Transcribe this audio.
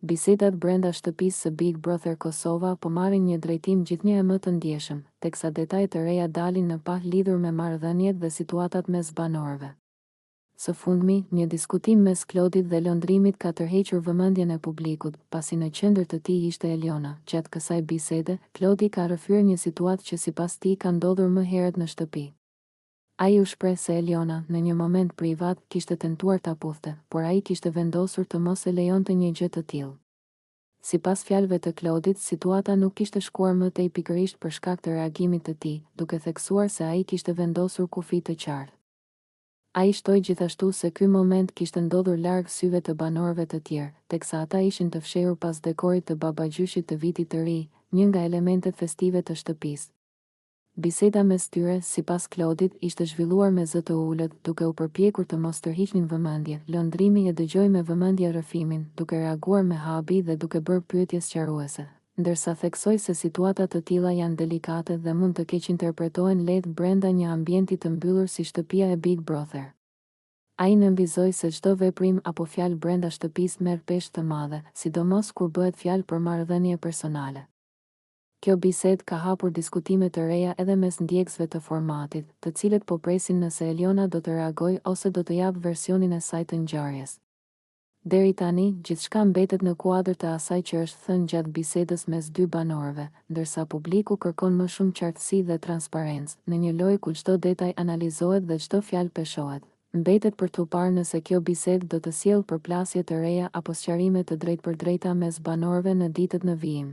Bisedat brenda shtëpisë së Big Brother Kosova po marrin një drejtim gjithnjë e më të ndjeshëm, teksa detajet të reja dalin në pah lidhur me marrëdhëniet dhe situatat mes banorëve. Së fundmi, një diskutim mes Klodit dhe Londrimit ka tërhequr vëmendjen e publikut, pasi në qendër të tij ishte Eliona. Gjatë kësaj bisede, Klodi ka rrëfyer një situatë që sipas tij ka ndodhur më herët në shtëpi. Ai u shpreh se Eliona, në një moment privat, kishte tentuar ta puthte, por ai kishte vendosur të mos e lejonte një gjë të tillë. Sipas fjalëve të Klodit, situata nuk kishte shkuar më tej pikërisht për shkak të reagimit të tij, duke theksuar se ai kishte vendosur kufi të qartë. Ai shtoi gjithashtu se ky moment kishte ndodhur larg syve të banorëve të tjerë, teksa ata ishin të fshehur pas dekorit të babagjyshit të vitit të ri, një nga elementet festive të shtëpisë. Biseda mes tyre, sipas Klodit, ishte zhvilluar me zë të ulët, duke u përpjekur të mos tërhiqnin vëmendje. Londrimi e dëgjoi me vëmendje rrëfimin, duke reaguar me habi dhe duke bërë pyetje sqaruese, ndërsa theksoi se situata të tilla janë delikate dhe mund të keq interpretohen lehtë brenda një ambienti të mbyllur si shtëpia e Big Brother. Ai nënvizoi se çdo veprim apo fjalë brenda shtëpisë merr peshë të madhe, sidomos kur bëhet fjalë për marrëdhënie personale. Kjo bisedë ka hapur diskutime të reja edhe mes ndjekësve të formatit, të cilët po presin nëse Eliona do të reagojë ose do të japë versionin e saj të ngjarjes. Deri tani, gjithçka mbetet në kuadër të asaj që është thënë gjatë bisedës mes dy banorëve, ndërsa publiku kërkon më shumë qartësi dhe transparencë, në një lojë ku çdo detaj analizohet dhe çdo fjalë peshohet. Mbetet për t'u parë nëse kjo bisedë do të sjellë përplasje të reja apo sqarime të drejtpërdrejta mes banorëve në ditët në vijim.